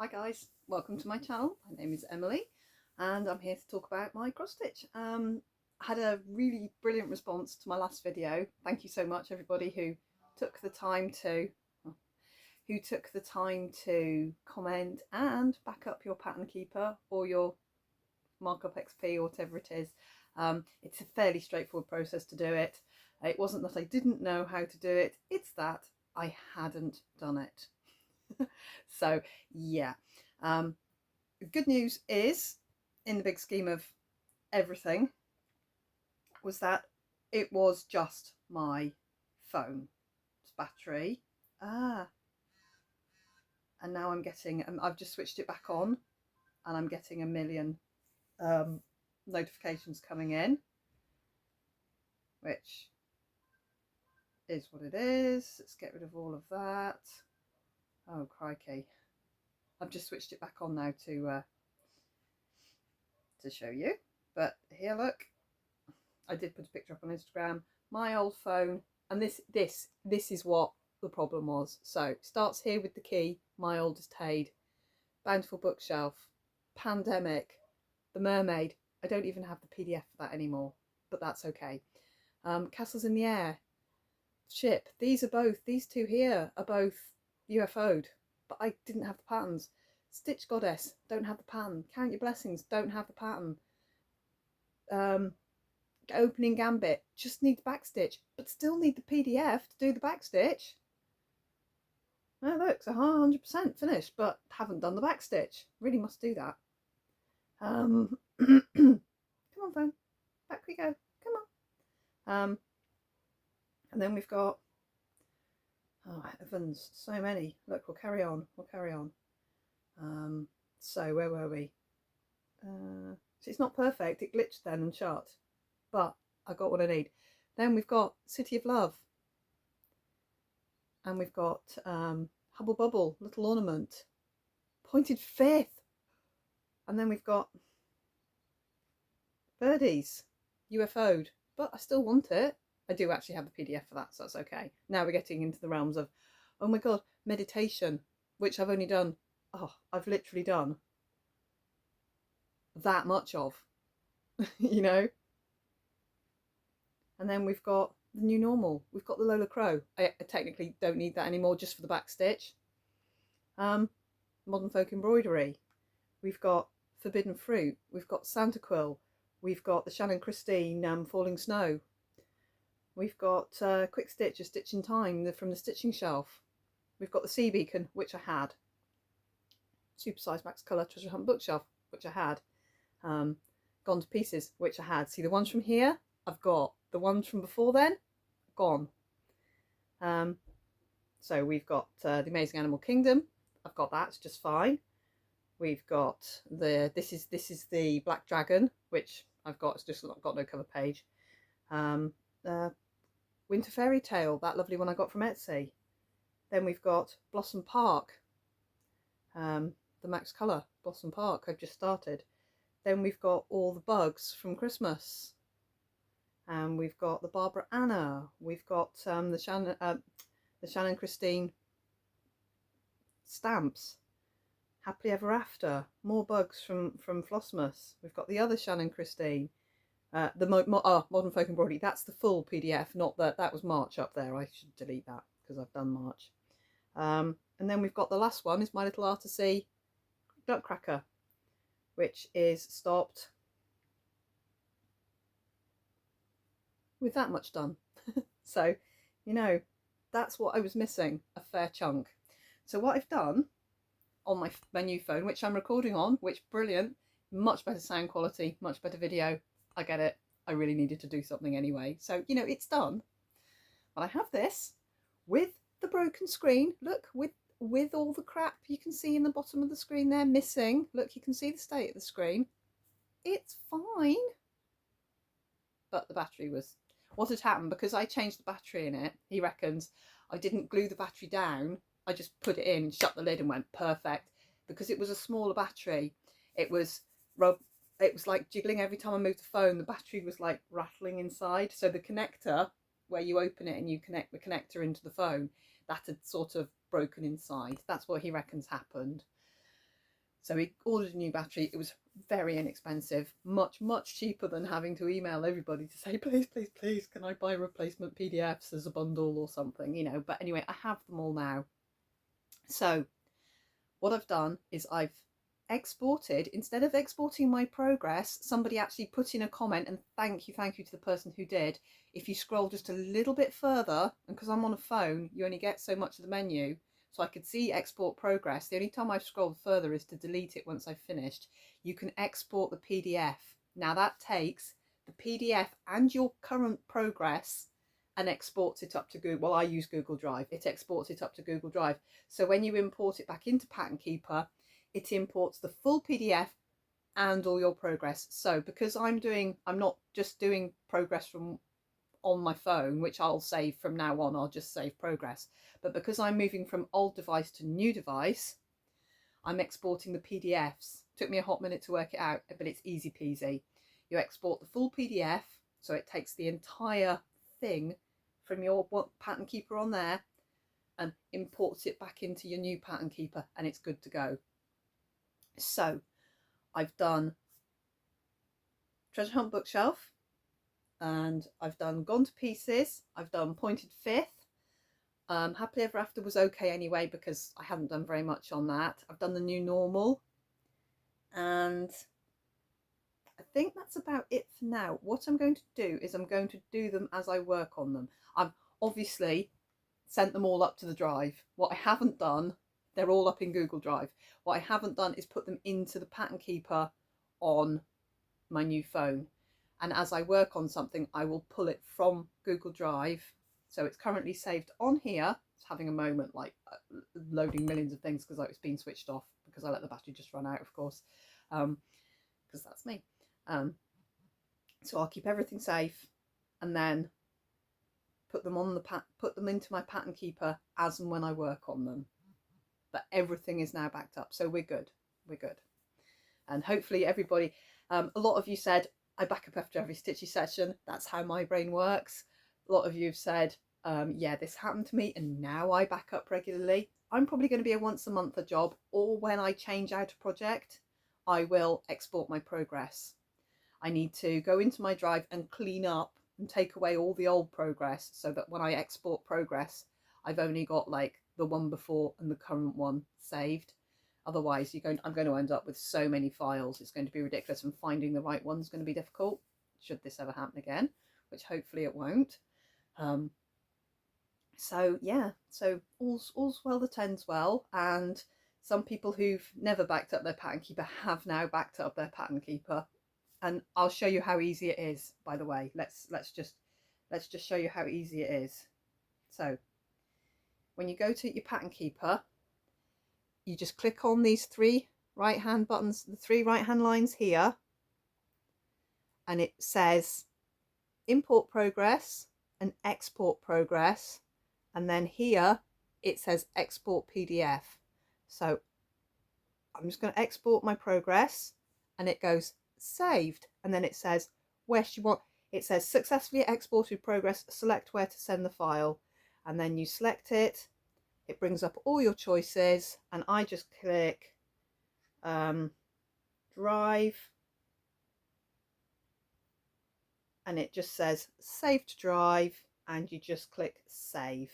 Hi guys, welcome to my channel. My name is Emily and I'm here to talk about my cross stitch. I had a really brilliant response to my last video. Thank you so much everybody who took the time to comment and back up your pattern keeper or your markup XP or whatever it is. It's a fairly straightforward process to do it. It wasn't that I didn't know how to do it, it's that I hadn't done it. So yeah, the good news is, in the big scheme of everything, was that it was just my phone's battery. And now I'm getting, I've just switched it back on and I'm getting a million notifications coming in, which is what it is. Let's get rid of all of that. Oh crikey, I've just switched it back on now to show you. But here, look, I did put a picture up on Instagram. My old phone, and this is what the problem was. So it starts here with the key, my oldest Tade, Bountiful Bookshelf, Pandemic, The Mermaid. I don't even have the PDF for that anymore, but that's okay. Castles in the Air, Ship. These two here are both UFO'd, but I didn't have the patterns. Stitch Goddess, don't have the pattern. Count Your Blessings, don't have the pattern. Opening Gambit, just need the back stitch, but still need the PDF to do the back stitch. Oh look, it's 100% finished, but haven't done the back stitch. Really must do that. Come on phone, back we go, come on. And then we've got, oh heavens, so many. Look, we'll carry on. So where were we? So it's not perfect, it glitched then and shut, but I got what I need. Then we've got City of Love, and we've got Hubble Bubble, Little Ornament, Pointed Fifth, and then we've got Birdies, UFO'd, but I still want it. I do actually have the PDF for that, so that's okay. Now we're getting into the realms of, oh my god, meditation, which I've only done, I've literally done that much of, you know. And then we've got the New Normal, we've got the Lola Crow. I technically don't need that anymore, just for the back stitch. Modern Folk Embroidery, we've got Forbidden Fruit, we've got Santa Quill, we've got the Shannon Christine Falling Snow, we've got Quick Stitch, A Stitch in Time from the Stitching Shelf, we've got the Sea Beacon, which I had, Supersize Max Colour Treasure Hunt Bookshelf, which I had, Gone to Pieces, which I had. See, the ones from here I've got, the ones from before then gone. So we've got the Amazing Animal Kingdom, I've got that, it's just fine. We've got the this is the Black Dragon, which I've got, it's just got no cover page. Winter Fairy Tale, that lovely one I got from Etsy. Then we've got Blossom Park, the Max Colour Blossom Park I've just started. Then we've got all the bugs from Christmas, and we've got the Barbara Anna, we've got the Shannon Christine stamps, Happily Ever After, more bugs from Flossmas. We've got the other Shannon Christine, Modern Folk Embroidery. That's the full PDF, not that was March up there. I should delete that because I've done March. And then we've got the last one is My Little Artisy Nutcracker, which is stopped with that much done. So, you know, that's what I was missing, a fair chunk. So what I've done on my new phone, which I'm recording on, which brilliant, much better sound quality, much better video. I get it. I really needed to do something anyway. So, you know, it's done. But I have this with the broken screen. Look, with all the crap you can see in the bottom of the screen there missing. Look, you can see the state of the screen. It's fine. But the battery was, what had happened, because I changed the battery in it, he reckons I didn't glue the battery down. I just put it in, shut the lid and went perfect. Because it was a smaller battery, it was like jiggling every time I moved the phone. The battery was like rattling inside. So the connector, where you open it and you connect the connector into the phone, that had sort of broken inside. That's what he reckons happened. So we ordered a new battery. It was very inexpensive, much cheaper than having to email everybody to say, please, please, please, can I buy replacement PDFs as a bundle or something, you know. But anyway, I have them all now. So what I've done is I've exported, instead of exporting my progress, somebody actually put in a comment, and thank you to the person who did. If you scroll just a little bit further, and because I'm on a phone, you only get so much of the menu, so I could see export progress. The only time I've scrolled further is to delete it once I've finished. You can export the PDF. Now that takes the PDF and your current progress and exports it up to Google. Well, I use Google Drive. It exports it up to Google Drive. So when you import it back into Pattern Keeper, it imports the full PDF and all your progress. So because I'm not just doing progress from on my phone, which I'll save from now on, I'll just save progress. But because I'm moving from old device to new device, I'm exporting the PDFs. Took me a hot minute to work it out, but it's easy peasy. You export the full PDF, so it takes the entire thing from your Pattern Keeper on there and imports it back into your new Pattern Keeper, and it's good to go. So I've done Treasure Hunt Bookshelf, and I've done Gone to Pieces, I've done Pointed Fifth. Happily Ever After was okay anyway because I hadn't done very much on that. I've done the New Normal, and I think that's about it for now. What I'm going to do is I'm going to do them as I work on them. I've obviously sent them all up to the drive. What I haven't done, they're all up in Google Drive. What I haven't done is put them into the Pattern Keeper on my new phone. And as I work on something, I will pull it from Google Drive. So it's currently saved on here. It's having a moment, like loading millions of things because it's been switched off because I let the battery just run out, of course, because that's me. So I'll keep everything safe and then put them into my Pattern Keeper as and when I work on them. But everything is now backed up, so we're good. And hopefully everybody, a lot of you said I back up after every stitchy session. That's how my brain works. A lot of you have said, yeah, this happened to me and now I back up regularly. I'm probably going to be a once a month job, or when I change out a project, I will export my progress. I need to go into my drive and clean up and take away all the old progress so that when I export progress, I've only got like the one before and the current one saved. Otherwise, I'm going to end up with so many files. It's going to be ridiculous, and finding the right one's going to be difficult, should this ever happen again, which hopefully it won't. So yeah, so all's well that ends well, and some people who've never backed up their Pattern Keeper have now backed up their Pattern Keeper, and I'll show you how easy it is. By the way, let's just show you how easy it is. So when you go to your Pattern Keeper, you just click on these three right hand buttons, the three right hand lines here, and it says import progress and export progress, and then here it says export PDF. So I'm just going to export my progress, and it goes saved, and then it says where you want. It says successfully exported progress, select where to send the file, and then you select it. It brings up all your choices, and I just click drive, and it just says save to drive, and you just click save,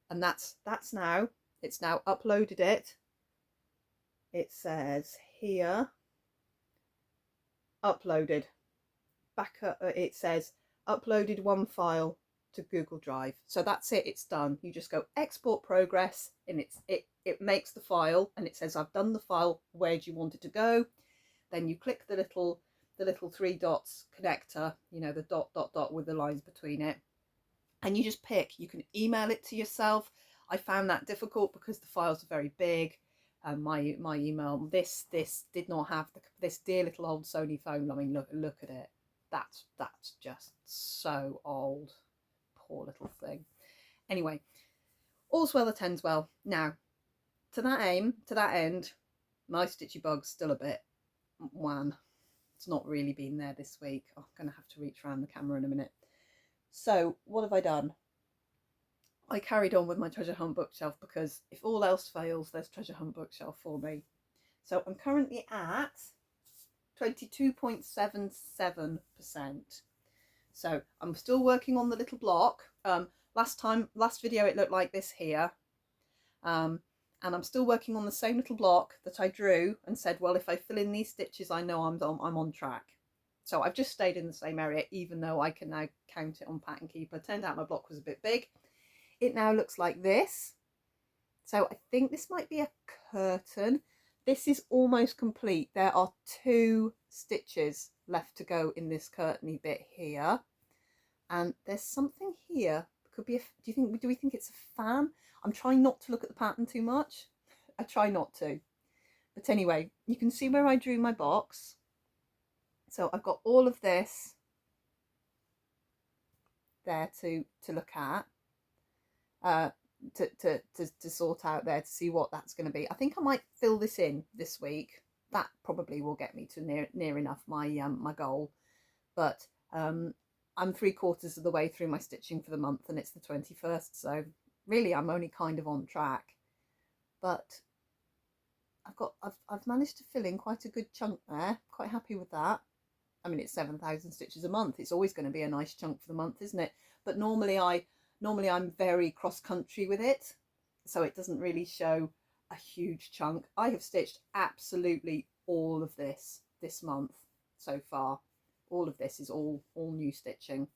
and that's now, it's now uploaded it. It says here uploaded, back up, it says uploaded one file to Google Drive. So that's it, it's done. You just go export progress, and it makes the file, and it says I've done the file, where do you want it to go? Then you click the little three dots connector, you know, the dot with the lines between it, and you just pick. You can email it to yourself. I found that difficult because the files are very big, and my email, this did not have this dear little old Sony phone. I mean, look at it. That's just so old. Poor little thing. Anyway, all's well that ends well. Now, to that end, my stitchy bug's still a bit wan. It's not really been there this week. I'm going to have to reach around the camera in a minute. So what have I done? I carried on with my Treasure Hunt Bookshelf because if all else fails, there's Treasure Hunt Bookshelf for me. So I'm currently at 22.77%. So I'm still working on the little block. Last video it looked like this here. And I'm still working on the same little block that I drew and said, well, if I fill in these stitches, I know I'm on track. So I've just stayed in the same area, even though I can now count it on Pattern Keeper. Turned out my block was a bit big. It now looks like this. So I think this might be a curtain. This is almost complete. There are 2 stitches left to go in this curtainy bit here. And there's something here. Could be do we think it's a fan? I'm trying not to look at the pattern too much. I try not to. But anyway, you can see where I drew my box. So I've got all of this there to look at, to sort out there, to see what that's going to be. I think I might fill this in this week. That probably will get me to near enough my my goal. But I'm 3/4 of the way through my stitching for the month, and it's the 21st, so really I'm only kind of on track. But I've managed to fill in quite a good chunk there. Quite happy with that. I mean, it's 7,000 stitches a month. It's always going to be a nice chunk for the month, isn't it? But normally I'm very cross-country with it, so it doesn't really show a huge chunk. I have stitched absolutely all of this month so far. All of this is all new stitching.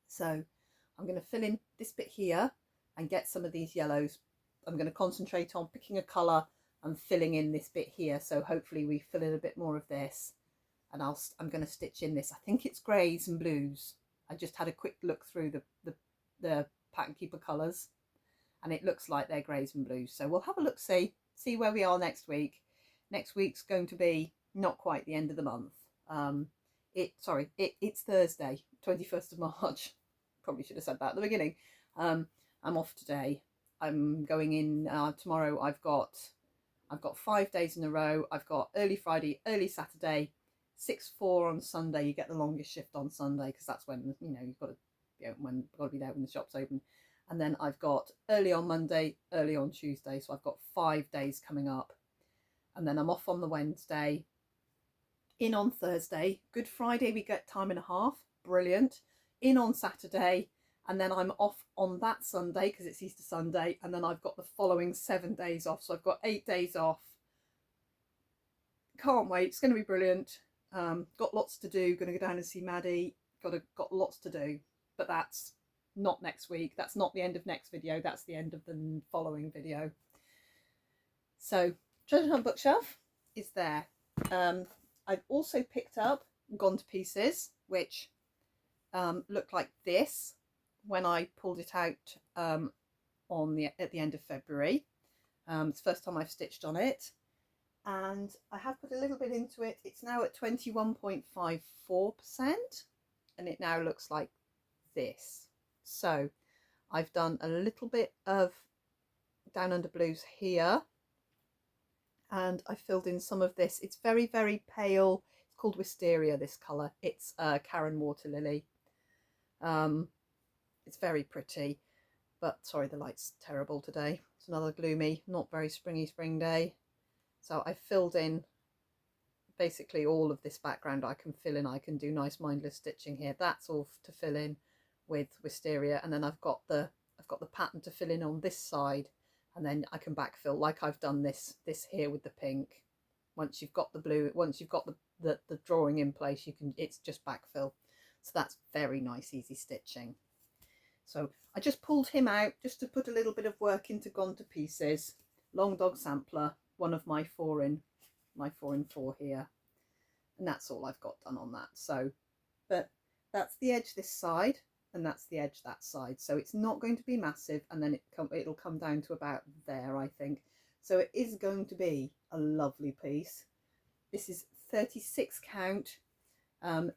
So I'm going to fill in this bit here and get some of these yellows. I'm going to concentrate on picking a colour and filling in this bit here. So hopefully we fill in a bit more of this. And I'm going to stitch in this. I think it's greys and blues. I just had a quick look through the Pattern Keeper colours, and it looks like they're greys and blues. So we'll have a look, see where we are next week. Next week's going to be not quite the end of the month. It's Thursday, 21st of March. Probably should have said that at the beginning. I'm off today. I'm going in tomorrow. I've got 5 days in a row. I've got early Friday, early Saturday, 6/4 on Sunday. You get the longest shift on Sunday because that's when, you know, you've got to be open got to be there when the shop's open. And then I've got early on Monday, early on Tuesday. So I've got 5 days coming up, and then I'm off on the Wednesday, in on Thursday. Good Friday we get time and a half, brilliant. In on Saturday, and then I'm off on that Sunday because it's Easter Sunday, and then I've got the following 7 days off. So I've got 8 days off. Can't wait. It's going to be brilliant. Got lots to do. Going to go down and see Maddie. Got lots to do. But that's not next week. That's not the end of next video. That's the end of the following video. So Treasure Hunt bookshelf is there. I've also picked up Gone to Pieces, which looked like this when I pulled it out at the end of February. It's the first time I've stitched on it. And I have put a little bit into it. It's now at 21.54%, and it now looks like this. So I've done a little bit of Down Under Blues here, and I filled in some of this. It's very, very pale. It's called Wisteria, this colour. It's Karen Water Lily. It's very pretty, but sorry, the light's terrible today. It's another gloomy, not very springy spring day. So I filled in basically all of this background. I can fill in. I can do nice mindless stitching here. That's all to fill in with Wisteria, and then I've got the pattern to fill in on this side, and then I can backfill like I've done this here with the pink. Once you've got the blue, once you've got the drawing in place, it's just backfill. So that's very nice, easy stitching. So I just pulled him out just to put a little bit of work into Gone to Pieces. Long Dog Sampler, one of my 4 in 4 here, and that's all I've got done on that. So, but that's the edge this side, and that's the edge that side. So it's not going to be massive, and then it'll come down to about there, I think. So it is going to be a lovely piece. This is 36 count,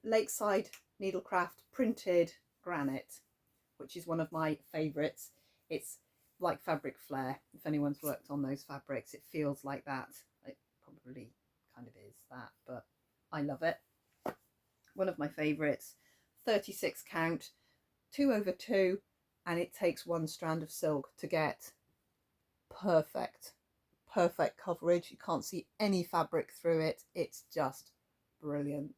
Lakeside Needlecraft printed granite, which is one of my favourites. It's like fabric flare. If anyone's worked on those fabrics, it feels like that. It probably kind of is that, but I love it. One of my favourites. 36 count, 2/2, and it takes 1 strand of silk to get perfect perfect coverage. You can't see any fabric through it. It's just brilliant.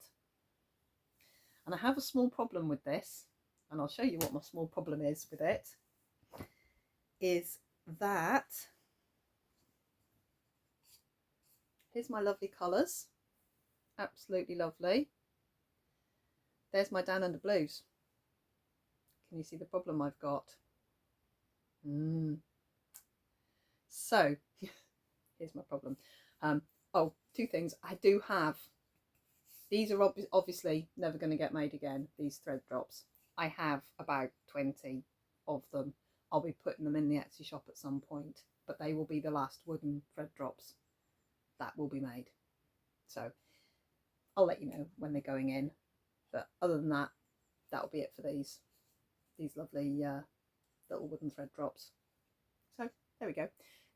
And I have a small problem with this, and I'll show you what my small problem is with it, is that here's my lovely colours, absolutely lovely. There's my down under blues. Can you see the problem I've got? So here's my problem. Oh, two things. I do have, these are obviously never going to get made again, these thread drops. I have about 20 of them. I'll be putting them in the Etsy shop at some point, but they will be the last wooden thread drops that will be made. So I'll let you know when they're going in. But other than that, that'll be it for these lovely little wooden thread drops. So there we go.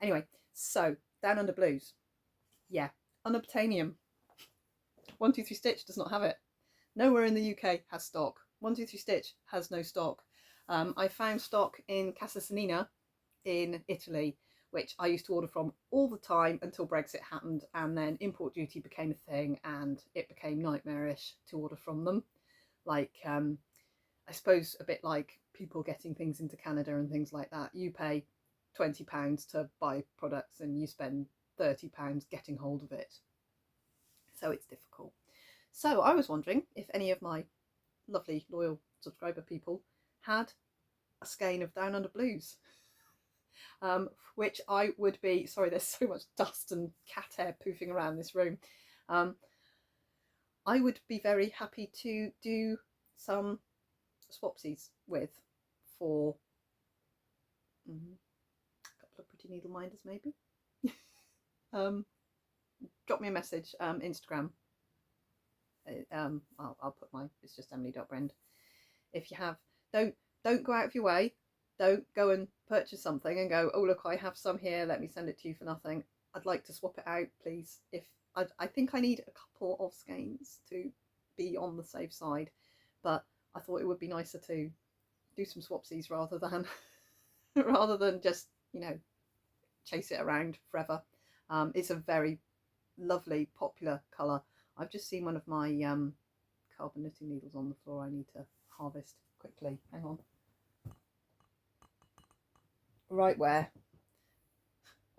Anyway, so down under blues. Yeah, unobtainium. 123 Stitch does not have it. Nowhere in the UK has stock. 123 Stitch has no stock. I found stock in Casa Sanina in Italy, which I used to order from all the time until Brexit happened, and then import duty became a thing and it became nightmarish to order from them. Like, I suppose a bit like people getting things into Canada and things like that. You pay £20 to buy products and you spend £30 getting hold of it. So it's difficult. So I was wondering if any of my lovely loyal subscriber people had a skein of Down Under Blues, which I would be, sorry there's so much dust and cat hair poofing around this room, I would be very happy to do some swapsies with for a couple of pretty needle minders maybe. Drop me a message, Instagram. I'll put my, it's just emily.brend. If you have, don't go out of your way. Don't go and purchase something and go, oh look, I have some here, let me send it to you for nothing. I'd like to swap it out, please. If I think I need a couple of skeins to be on the safe side, but I thought it would be nicer to do some swapsies rather than just, you know, chase it around forever. It's a very lovely popular colour. I've just seen one of my carbon knitting needles on the floor. I need to harvest quickly. Hang on. Right where.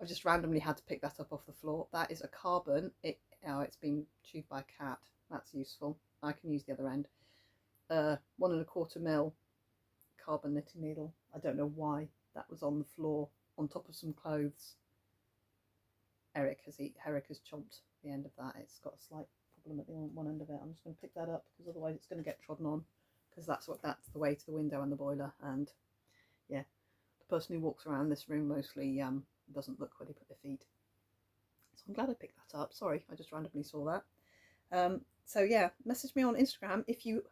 I've just randomly had to pick that up off the floor. That is a carbon. It's been chewed by a cat. That's useful. I can use the other end. 1 1/4 mil carbon knitting needle. I don't know why that was on the floor on top of some clothes. Eric has chomped the end of that. It's got a slight problem at the one end of it. I'm just going to pick that up because otherwise it's going to get trodden on, because that's the way to the window and the boiler. And yeah, the person who walks around this room mostly doesn't look where they put their feet. So I'm glad I picked that up. Sorry, I just randomly saw that. So yeah, message me on Instagram if you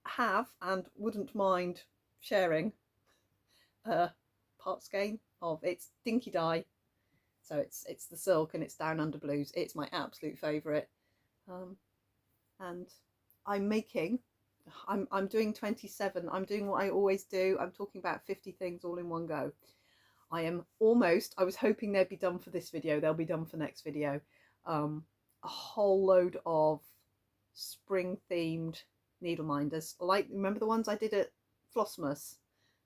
have and wouldn't mind sharing part skein of, it's Dinky Dye. So it's the silk and it's Down Under Blues. It's my absolute favourite. And I'm doing 27. I'm doing what I always do. I'm talking about 50 things all in one go. I was hoping they'd be done for this video. They'll be done for next video. A whole load of spring themed needle minders. Like, remember the ones I did at Flossmas?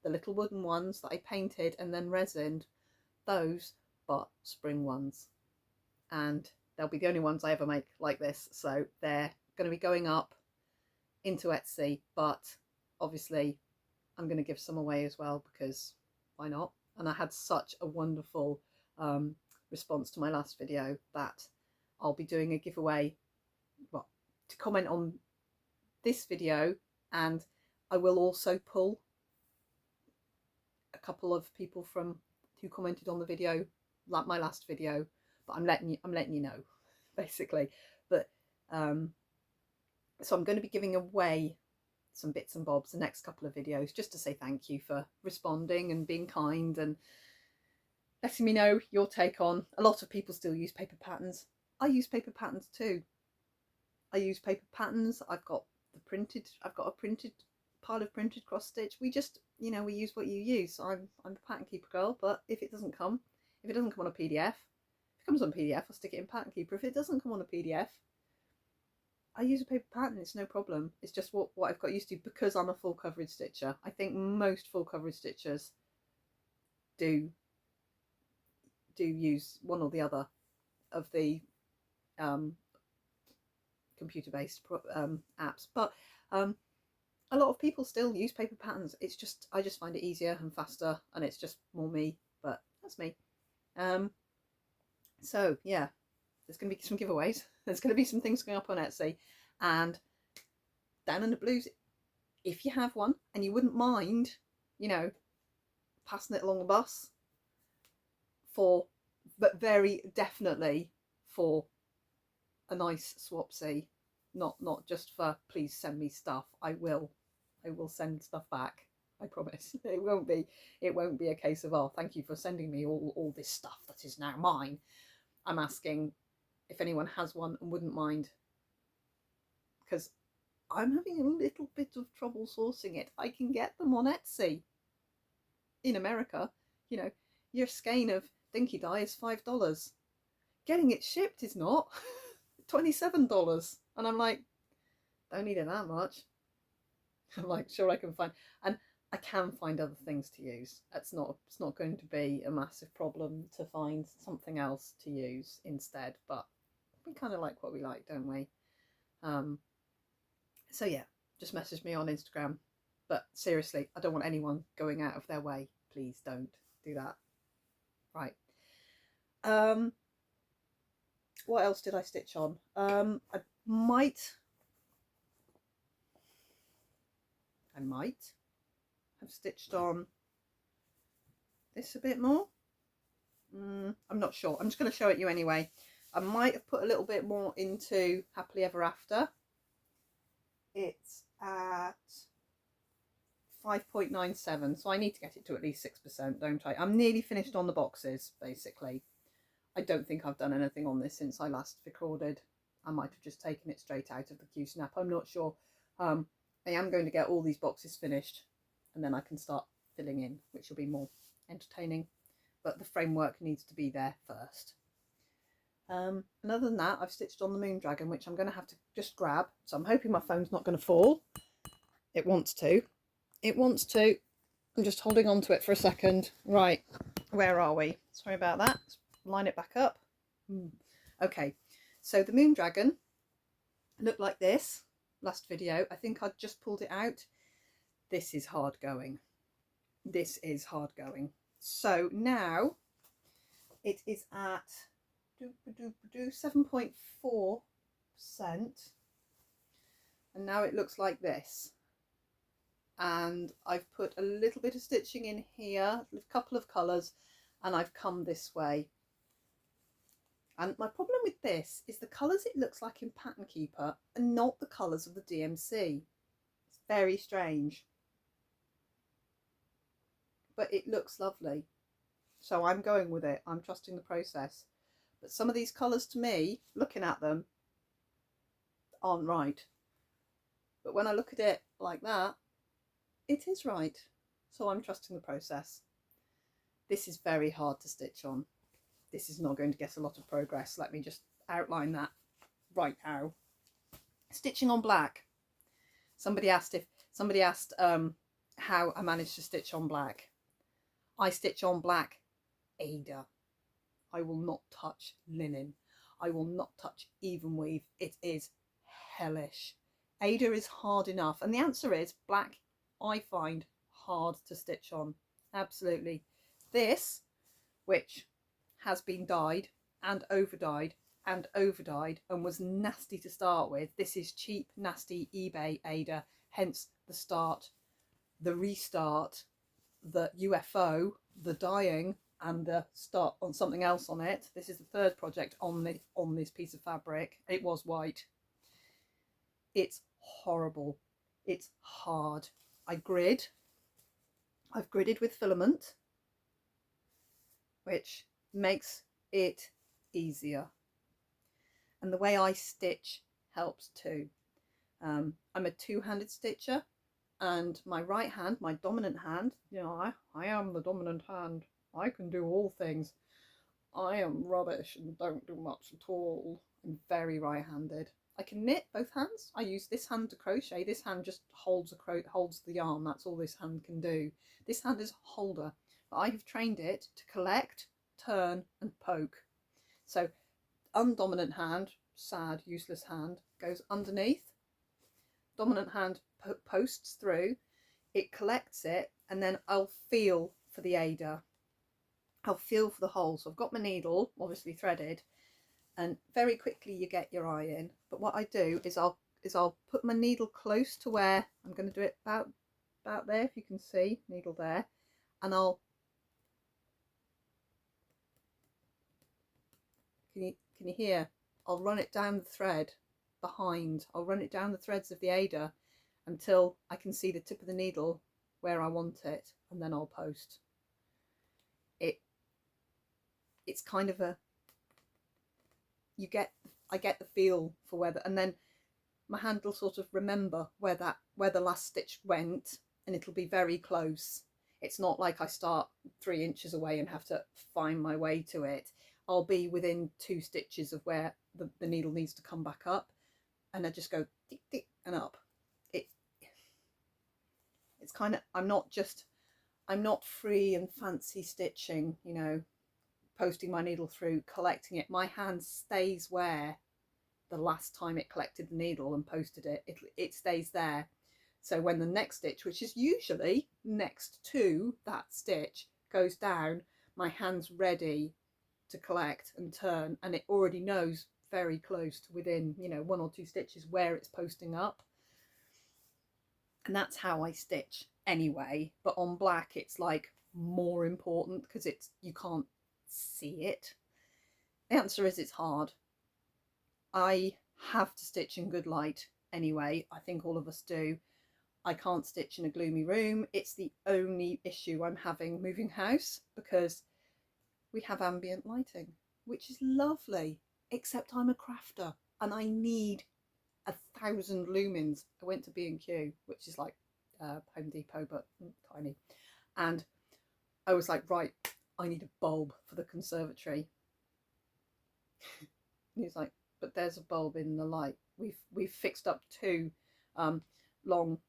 The little wooden ones that I painted and then resined. Those, but spring ones. And they'll be the only ones I ever make like this. So they're going to be going up into Etsy, but obviously I'm going to give some away as well, because why not? And I had such a wonderful response to my last video that I'll be doing a giveaway, well, to comment on this video, and I will also pull a couple of people who commented on the video, like my last video, but I'm letting you know, basically. But so I'm going to be giving away some bits and bobs the next couple of videos, just to say thank you for responding and being kind and letting me know your take on. A lot of people still use paper patterns. I use paper patterns too. I use paper patterns. I've got a printed pile of printed cross stitch. We just, you know, we use what you use. I'm a pattern keeper girl, but if it doesn't come on a PDF, if it comes on PDF, I'll stick it in Pattern Keeper. If it doesn't come on a PDF, I use a paper pattern, it's no problem. It's just what I've got used to because I'm a full coverage stitcher. I think most full coverage stitchers do use one or the other of the computer-based apps, but a lot of people still use paper patterns. It's just, I just find it easier and faster, and it's just more me, but that's me. So yeah, there's going to be some giveaways. There's going to be some things going up on Etsy, and Down in the Blues, if you have one and you wouldn't mind, you know, passing it along the bus but very definitely for a nice swapsy, not just for please send me stuff. I will send stuff back, I promise. It won't be a case of, oh, thank you for sending me all this stuff that is now mine. I'm asking if anyone has one and wouldn't mind, because I'm having a little bit of trouble sourcing it. I can get them on Etsy in America. You know, your skein of dinky dye is $5. Getting it shipped is not. $27. And I'm like, don't need it that much. I'm like, sure, I can find, and I can find other things to use. It's not going to be a massive problem to find something else to use instead, but we kind of like what we like, don't we? So yeah, just message me on Instagram. But seriously, I don't want anyone going out of their way. Please don't do that. Right. What else did I stitch on? I might have stitched on this a bit more. I'm not sure. I'm just going to show it you anyway. I might have put a little bit more into Happily Ever After. It's at 5.97, so I need to get it to at least 6%, don't I? I'm nearly finished on the boxes, basically. I don't think I've done anything on this since I last recorded. I might have just taken it straight out of the Q-Snap. I'm not sure. I am going to get all these boxes finished, and then I can start filling in, which will be more entertaining. But the framework needs to be there first. And other than that, I've stitched on the Moondragon, which I'm going to have to just grab. So I'm hoping my phone's not going to fall. It wants to. It wants to. I'm just holding on to it for a second. Right, where are we? Sorry about that. Let's line it back up. Okay, so the Moondragon looked like this last video. I think I just pulled it out. This is hard going. This is hard going. So now it is at 7.4%, and now it looks like this. And I've put a little bit of stitching in here, a couple of colours, and I've come this way. And my problem with this is the colours it looks like in Pattern Keeper are not the colours of the DMC. It's very strange. But it looks lovely. So I'm going with it. I'm trusting the process. But some of these colours to me, looking at them, aren't right. But when I look at it like that, it is right. So I'm trusting the process. This is very hard to stitch on. This is not going to get a lot of progress. Let me just outline that right now. Stitching on black. Somebody asked how I managed to stitch on black. I stitch on black Ada. I will not touch linen. I will not touch even weave. It is hellish. Ada is hard enough. And the answer is black, I find hard to stitch on. Absolutely. This, which has been dyed and over-dyed and over-dyed and was nasty to start with. This is cheap, nasty eBay Ada, hence the start, the restart, the UFO, the dyeing, and the start on something else on it. This is the third project on this piece of fabric. It was white. It's horrible. It's hard. I've gridded with filament, which makes it easier, and the way I stitch helps too. I'm a two-handed stitcher, and my right hand, my dominant hand, you know, I am the dominant hand, I can do all things. I am rubbish and don't do much at all. I'm very right-handed. I can knit both hands. I use this hand to crochet. This hand just holds the yarn. That's all this hand can do. This hand is a holder, but I have trained it to collect, turn, and poke. So undominant hand, sad, useless hand, goes underneath. Dominant hand posts through. It collects it, and then I'll feel for the aider. I'll feel for the hole. So I've got my needle, obviously threaded, and very quickly you get your eye in. But what I do is I'll put my needle close to where I'm going to do it, about there, if you can see, needle there, and can you hear? I'll run it down the thread behind. I'll run it down the threads of the aider until I can see the tip of the needle where I want it, and then I'll post. It's kind of I get the feel for where and then my hand will sort of remember where the last stitch went, and it'll be very close. It's not like I start 3 inches away and have to find my way to it. I'll be within 2 stitches of where the needle needs to come back up, and I just go tick, tick, and up. It's kind of, I'm not free and fancy stitching, you know, posting my needle through, collecting it. My hand stays where the last time it collected the needle and posted it, it stays there. So when the next stitch, which is usually next to that stitch, goes down, my hand's ready to collect and turn, and it already knows very close to within, you know, 1 or 2 stitches where it's posting up. And that's how I stitch anyway. But on black it's like more important because you can't see it. The answer is it's hard. I have to stitch in good light anyway. I think all of us do. I can't stitch in a gloomy room. It's the only issue I'm having moving house, because we have ambient lighting, which is lovely, except I'm a crafter and I need 1,000 lumens. I went to B&Q, which is like Home Depot but tiny, and I was like, right, I need a bulb for the conservatory. And he's like, but there's a bulb in the light. We've fixed up 2 long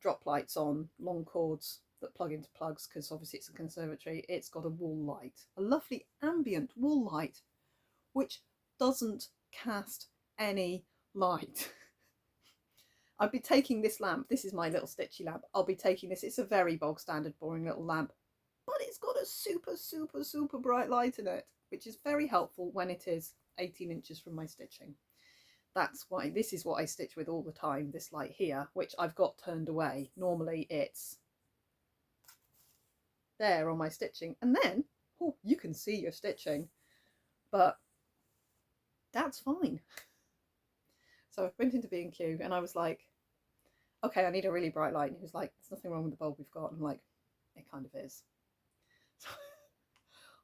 drop lights on long cords that plug into plugs, because obviously it's a conservatory. It's got a wall light, a lovely ambient wall light, which doesn't cast any light. I'd be taking this lamp. This is my little stitchy lamp. I'll be taking this. It's a very bog standard, boring little lamp, but it's got a super, super, super bright light in it, which is very helpful when it is 18 inches from my stitching. That's why this is what I stitch with all the time, this light here, which I've got turned away. Normally it's there on my stitching, and then you can see your stitching, but that's fine. So I went into B&Q and I was like, okay, I need a really bright light. And he was like, there's nothing wrong with the bulb we've got. And I'm like, it kind of is. So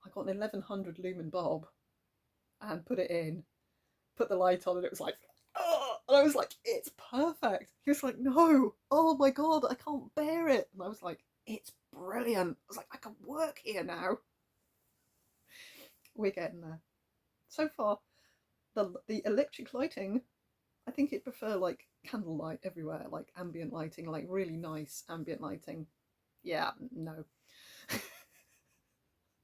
I got an 1100 lumen bulb and put it in, put the light on, and it was like, oh, and I was like, it's perfect. He was like, no, oh my God, I can't bear it. And I was like, it's brilliant. I was like, I can work here now. We're getting there. So far, the electric lighting, I think it'd prefer like candlelight everywhere, like ambient lighting, like really nice ambient lighting. Yeah, no.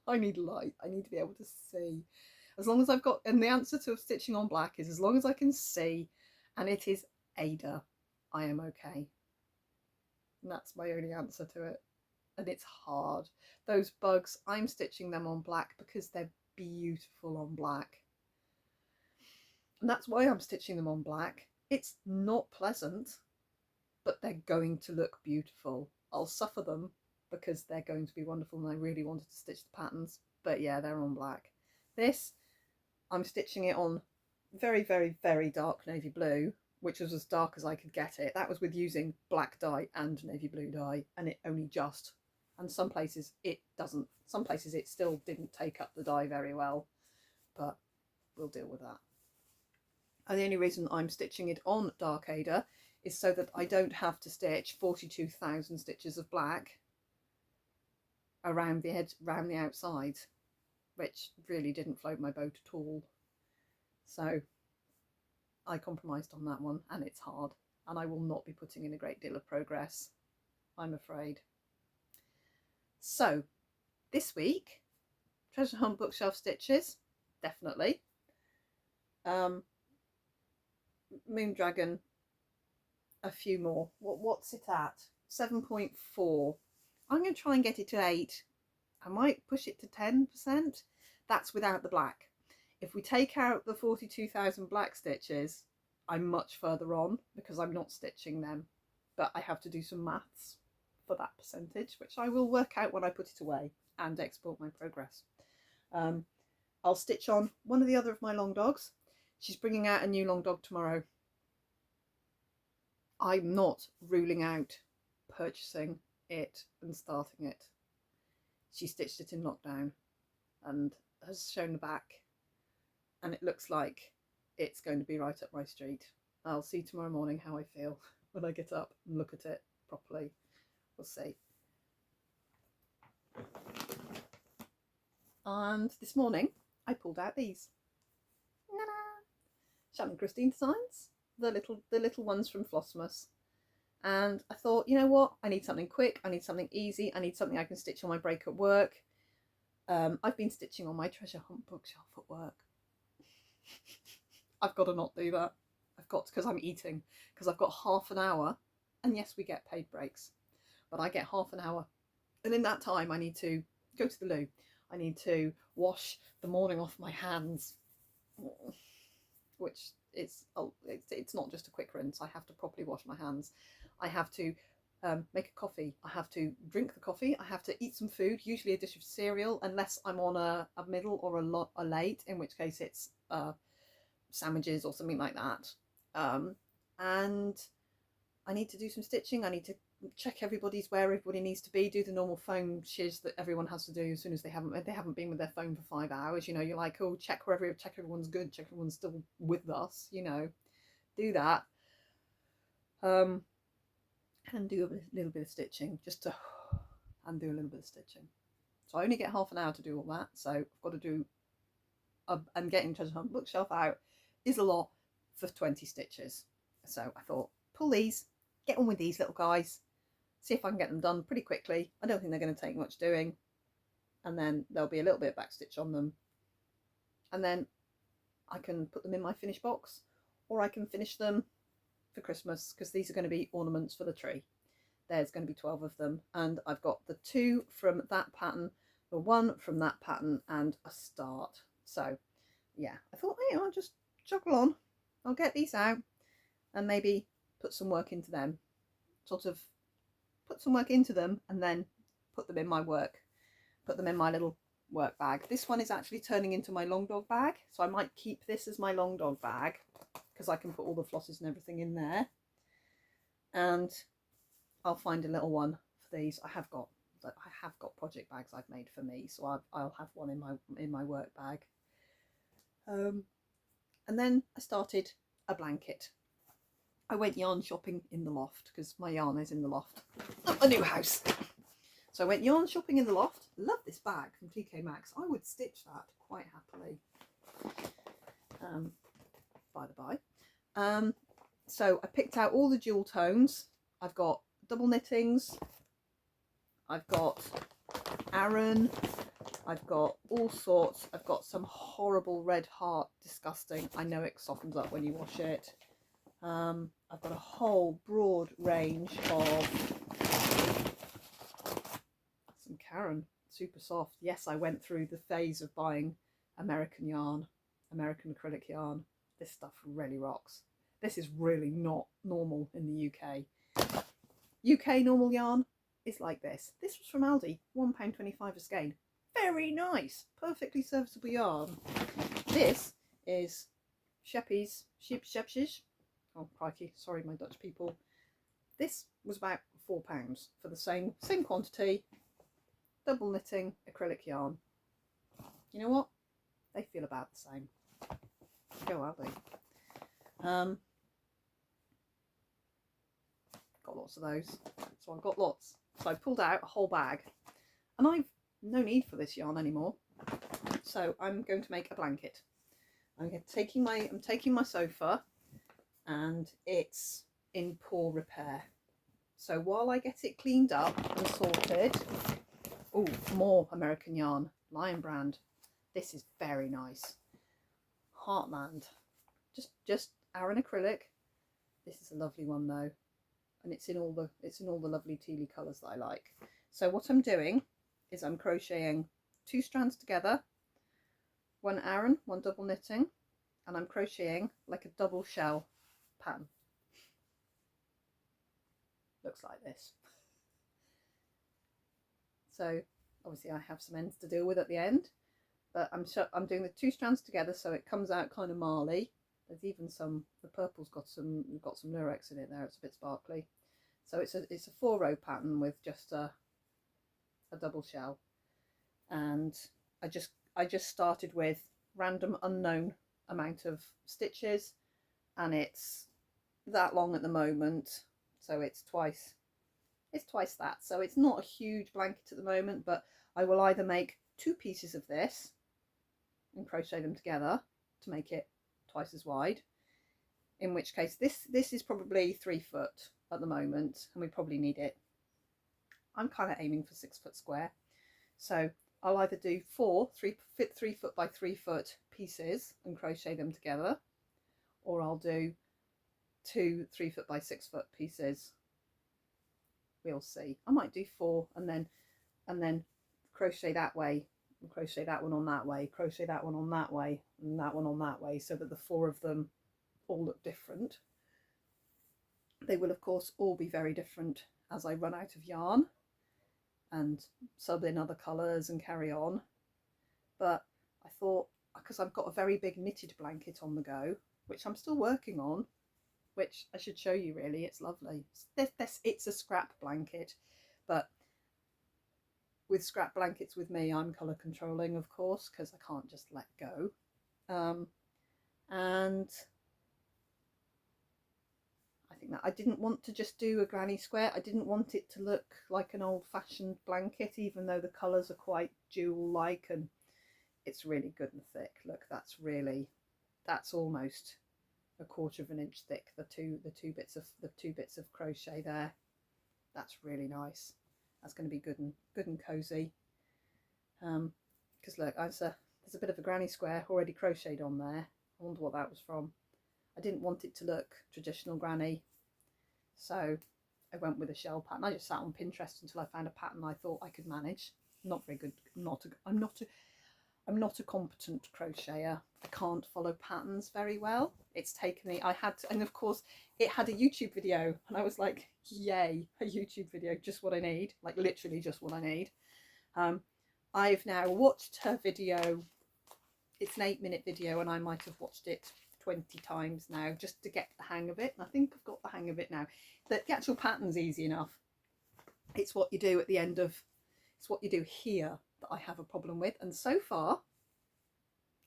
I need light. I need to be able to see. As long as I've got, and the answer to stitching on black is as long as I can see and it is Ada, I am okay. And that's my only answer to it. And it's hard. Those bugs, I'm stitching them on black because they're beautiful on black. And that's why I'm stitching them on black. It's not pleasant, but they're going to look beautiful. I'll suffer them because they're going to be wonderful, and I really wanted to stitch the patterns, but yeah, they're on black. This, I'm stitching it on very, very, very dark navy blue, which was as dark as I could get it. That was with using black dye and navy blue dye, and it only just, and some places it doesn't. Some places it still didn't take up the dye very well, but we'll deal with that. And the only reason I'm stitching it on dark Ada is so that I don't have to stitch 42,000 stitches of black around the edge, around the outside. which really didn't float my boat at all. So I compromised on that one, and it's hard, and I will not be putting in a great deal of progress, I'm afraid. So this week, treasure hunt bookshelf stitches, definitely. Moondragon, a few more. What's it at? 7.4. I'm going to try and get it to 8. I might push it to 10%. That's without the black. If we take out the 42,000 black stitches, I'm much further on because I'm not stitching them. But I have to do some maths for that percentage, which I will work out when I put it away and export my progress. I'll stitch on one of the other of my long dogs. She's bringing out a new long dog tomorrow. I'm not ruling out purchasing it and starting it. She stitched it in lockdown and has shown the back, and it looks like it's going to be right up my street. I'll see tomorrow morning how I feel when I get up and look at it properly. We'll see. And this morning I pulled out these. Shannon Christine Designs, the little ones from Flossmas. And I thought, you know what, I need something quick, I need something easy, I need something I can stitch on my break at work. I've been stitching on my treasure hunt bookshelf at work. I've got to not do that. I've got to, because I'm eating, because I've got half an hour, and yes, we get paid breaks, but I get half an hour, and in that time I need to go to the loo. I need to wash the morning off my hands, which is, it's not just a quick rinse. I have to properly wash my hands. I have to make a coffee. I have to drink the coffee. I have to eat some food, usually a dish of cereal, unless I'm on a middle or a late, in which case it's sandwiches or something like that. And I need to do some stitching. I need to check everybody's where everybody needs to be, do the normal phone shiz that everyone has to do as soon as they haven't been with their phone for 5 hours. You know, you're like, oh, check everyone's good, check everyone's still with us, you know, do that. And do a little bit of stitching, and do a little bit of stitching. So I only get half an hour to do all that, so I've got to do, and getting treasure hunt bookshelf out is a lot for 20 stitches. So I thought, pull these, get on with these little guys, see if I can get them done pretty quickly. I don't think they're going to take much doing, and then there'll be a little bit of back stitch on them, and then I can put them in my finished box, or I can finish them for Christmas, because these are going to be ornaments for the tree. There's going to be 12 of them, and I've got the 2 from that pattern, the 1 from that pattern, and a start. So yeah, I thought, hey, I'll just juggle on, I'll get these out and maybe put some work into them, sort of put some work into them, and then put them in my little work bag. This one is actually turning into my long dog bag, so I might keep this as my long dog bag, because I can put all the flosses and everything in there. And I'll find a little one for these. I have got project bags I've made for me, so I'll have one in my work bag. And then I started a blanket. I went yarn shopping in the loft, because my yarn is in the loft at my new house. So I went yarn shopping in the loft. Love this bag from TK Maxx. I would stitch that quite happily. By the by. So I picked out all the dual tones. I've got double knittings, I've got Aran, I've got all sorts. I've got some horrible red heart, disgusting. I know it softens up when you wash it. I've got a whole broad range of some Karen, super soft. Yes, I went through the phase of buying American yarn, American acrylic yarn. This stuff really rocks. This is really not normal in the UK. UK normal yarn is like this. This was from Aldi, £1.25 a skein. Very nice, perfectly serviceable yarn. This is Sheppies, oh crikey, sorry my Dutch people. This was about £4 for the same quantity, double knitting acrylic yarn. You know what? They feel about the same. Go Aldi. Got lots of those, so I've got lots. So I pulled out a whole bag, and I've no need for this yarn anymore. So I'm going to make a blanket. I'm taking my sofa, and it's in poor repair. So while I get it cleaned up and sorted, oh, more American yarn, Lion brand. This is very nice. Heartland, just Aran acrylic. This is a lovely one though, and it's in all the lovely tealy colours that I like. So what I'm doing is I'm crocheting 2 strands together, 1 Aran, 1 double knitting, and I'm crocheting like a double shell pattern. Looks like this. So obviously I have some ends to deal with at the end, but I'm doing the 2 strands together so it comes out kind of marley. There's even the purple's got some lurex in it there, it's a bit sparkly. So it's a 4-row pattern with just a double shell, and I just started with random unknown amount of stitches, and it's that long at the moment, so it's twice that. So it's not a huge blanket at the moment, but I will either make 2 pieces of this and crochet them together to make it twice as wide, in which case this is probably 3 foot at the moment, and we probably need it. I'm kind of aiming for 6 foot square, so I'll either do 4 3 foot by 3 foot pieces and crochet them together, or I'll do 2 3 foot by 6 foot pieces. We'll see. I might do 4 and then crochet that way, and crochet that one on that way, crochet that one on that way, and that one on that way, so that the 4 of them all look different. They will of course all be very different as I run out of yarn and sub in other colours and carry on. But I thought, because I've got a very big knitted blanket on the go, which I'm still working on, which I should show you really, it's lovely. It's a scrap blanket, but with scrap blankets with me, I'm colour controlling, of course, because I can't just let go. And I think that I didn't want to just do a granny square. I didn't want it to look like an old-fashioned blanket, even though the colours are quite jewel-like, and it's really good and thick. Look, that's almost 1/4 of an inch thick. The two bits of crochet there. That's really nice. That's going to be good and cozy. Because look, there's a bit of a granny square already crocheted on there. I wonder what that was from. I didn't want it to look traditional granny, so I went with a shell pattern. I just sat on Pinterest until I found a pattern I thought I could manage. Not very good. I'm not a competent crocheter. I can't follow patterns very well. It's taken me, and of course it had a YouTube video, and I was like, yay, a YouTube video, just what I need, like literally just what I need. I've now watched her video. It's an 8-minute video, and I might have watched it 20 times now just to get the hang of it. And I think I've got the hang of it now. The actual pattern's easy enough. It's what you do at the end of, it's what you do here that I have a problem with. And so far,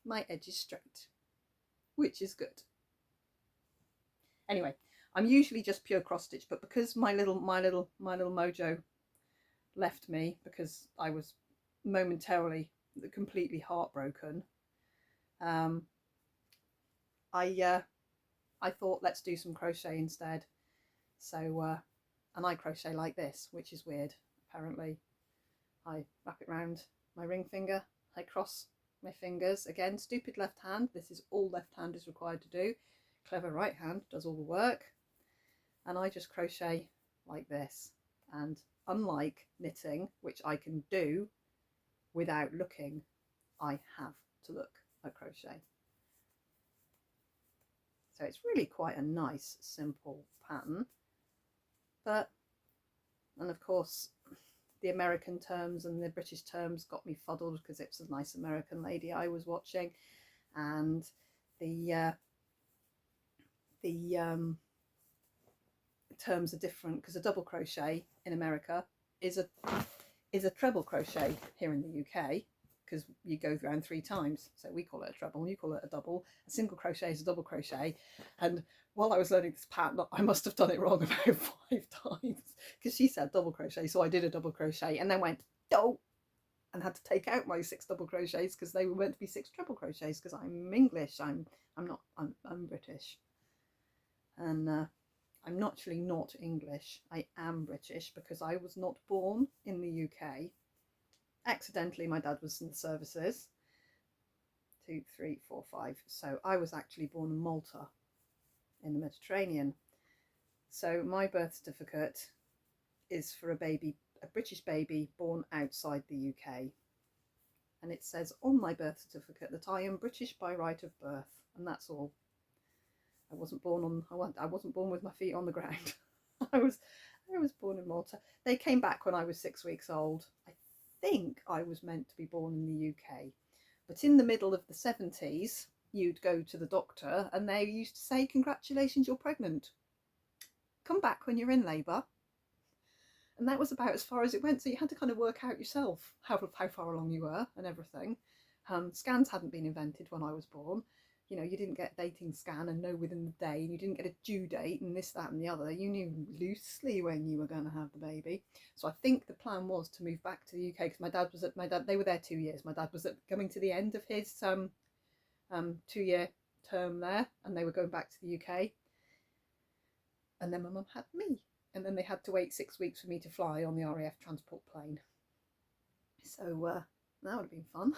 my edge is straight, which is good. Anyway, I'm usually just pure cross stitch, but because my little mojo left me because I was momentarily completely heartbroken, I thought let's do some crochet instead. So and I crochet like this, which is weird. Apparently I wrap it round my ring finger, I cross my fingers. Again, stupid left hand. This is all left hand is required to do. Clever right hand does all the work. And I just crochet like this. And unlike knitting, which I can do without looking, I have to look at crochet. So it's really quite a nice, simple pattern. But, and of course, the American terms and the British terms got me fuddled because it's a nice American lady I was watching, and the terms are different because a double crochet in America is a treble crochet here in the UK, because you go around 3 times. So we call it a treble, you call it a double. A single crochet is a double crochet. And while I was learning this pattern, I must have done it wrong about 5 times, because she said double crochet, so I did a double crochet and then went, oh, and had to take out my 6 double crochets because they were meant to be 6 treble crochets because I'm English. I'm British, and I'm actually not English. I am British because I was not born in the UK. Accidentally, my dad was in the services. 2, 3, 4, 5. So I was actually born in Malta in the Mediterranean. So my birth certificate is for a British baby born outside the UK. And it says on my birth certificate that I am British by right of birth, and that's all. I wasn't born with my feet on the ground. I was born in Malta. They came back when I was 6 weeks old. I think I was meant to be born in the UK. But in the middle of the 70s, you'd go to the doctor and they used to say, congratulations, you're pregnant. Come back when you're in labour. And that was about as far as it went. So you had to kind of work out yourself how far along you were and everything. Scans hadn't been invented when I was born. You know, you didn't get a dating scan and know within the day, and you didn't get a due date and this, that and the other. You knew loosely when you were going to have the baby. So I think the plan was to move back to the UK because they were there 2 years. My dad was coming to the end of his 2-year term there, and they were going back to the UK. And then my mum had me, and then they had to wait 6 weeks for me to fly on the RAF transport plane. So that would have been fun.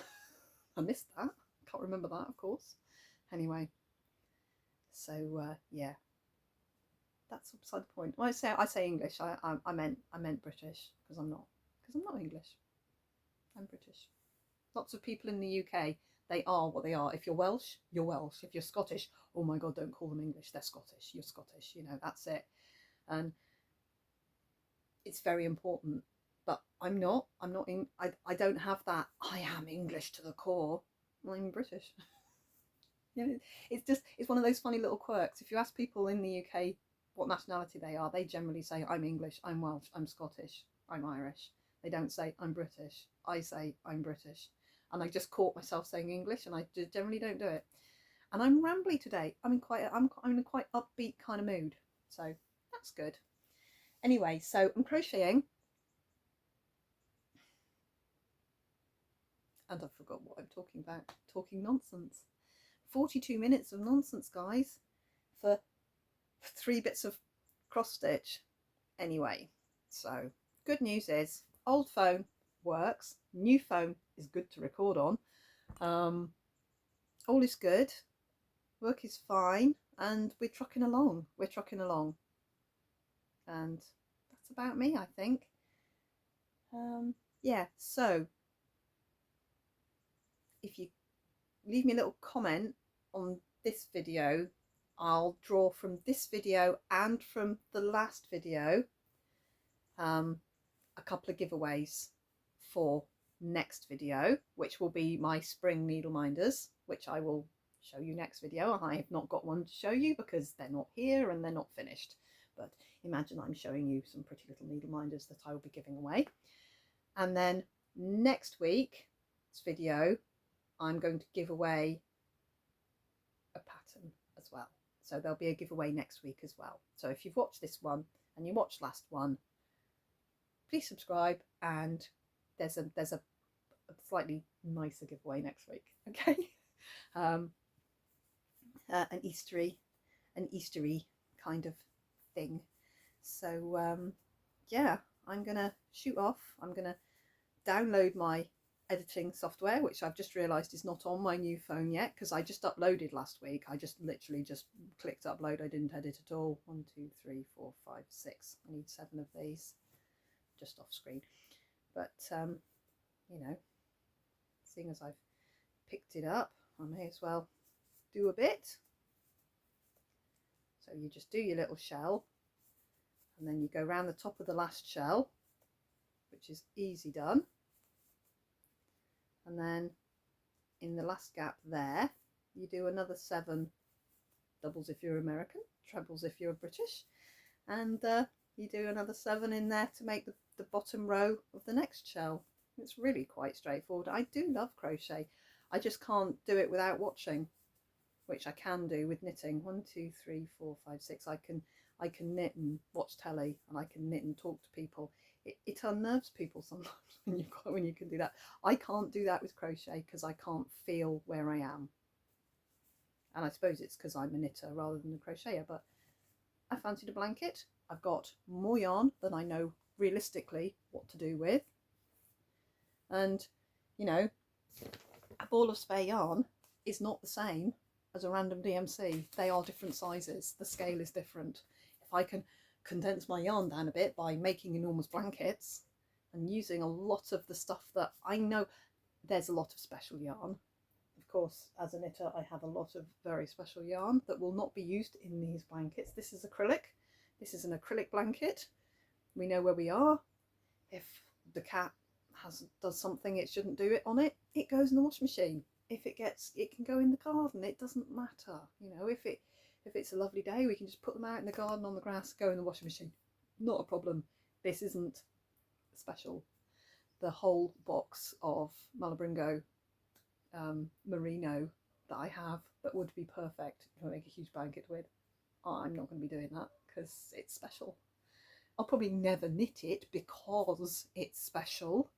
I missed that. Can't remember that, of course. Anyway, so yeah, that's beside the point. When I say English, I meant British because I'm not English. I'm British. Lots of people in the UK, they are what they are. If you're Welsh, you're Welsh. If you're Scottish, oh my God, don't call them English. They're Scottish. You're Scottish. You know, that's it. And it's very important. But I'm not. I don't have that. I am English to the core. I'm British. You know, it's one of those funny little quirks. If you ask people in the UK what nationality they are, they generally say I'm English, I'm Welsh, I'm Scottish, I'm Irish. They don't say I'm British. I say I'm British. And I just caught myself saying English, and I generally don't do it. And I'm rambly today. I'm in a quite upbeat kind of mood, so that's good. Anyway, so I'm crocheting, and I forgot what I'm talking about. Talking nonsense. 42 minutes of nonsense, guys, for 3 bits of cross stitch. Anyway, so good news is old phone works, new phone is good to record on. All is good, work is fine, and we're trucking along. And that's about me, I think. Yeah, so if you leave me a little comment on this video, I'll draw from this video and from the last video a couple of giveaways for next video, which will be my spring needle minders, which I will show you next video. I have not got one to show you because they're not here and they're not finished, but imagine I'm showing you some pretty little needle minders that I will be giving away. And then next week's video, I'm going to give away a pattern as well. So there'll be a giveaway next week as well. So if you've watched this one and you watched last one, please subscribe, and there's a slightly nicer giveaway next week. Okay. An Eastery kind of thing. So yeah, I'm gonna shoot off. I'm gonna download my editing software, which I've just realized is not on my new phone yet because I just uploaded last week. I just literally just clicked upload. I didn't edit at all. 1, 2, 3, 4, 5, 6. I need 7 of these just off screen, but you know, seeing as I've picked it up, I may as well do a bit. So you just do your little shell, and then you go around the top of the last shell, which is easy done. And then in the last gap there, you do another 7 doubles if you're American, trebles if you're British, and you do another 7 in there to make the bottom row of the next shell. It's really quite straightforward. I do love crochet. I just can't do it without watching, which I can do with knitting. 1, 2, 3, 4, 5, 6. I can knit and watch telly, and I can knit and talk to people. it unnerves people sometimes when you can do that. I can't do that with crochet because I can't feel where I am. And I suppose it's because I'm a knitter rather than a crocheter, but I fancied a blanket. I've got more yarn than I know realistically what to do with. And, you know, a ball of spare yarn is not the same as a random DMC. They are different sizes. The scale is different. If I can condense my yarn down a bit by making enormous blankets and using a lot of the stuff that I know, there's a lot of special yarn. Of course, as a knitter, I have a lot of very special yarn that will not be used in these blankets. This is acrylic. This is an acrylic blanket. We know where we are. If the cat does something it shouldn't do it on it, it goes in the washing machine. If it can go in the garden. It doesn't matter. You know, if it's a lovely day, we can just put them out in the garden on the grass, go in the washing machine. Not a problem. This isn't special. The whole box of Malabringo merino that I have that would be perfect to make a huge blanket with, I'm not going to be doing that because it's special. I'll probably never knit it because it's special,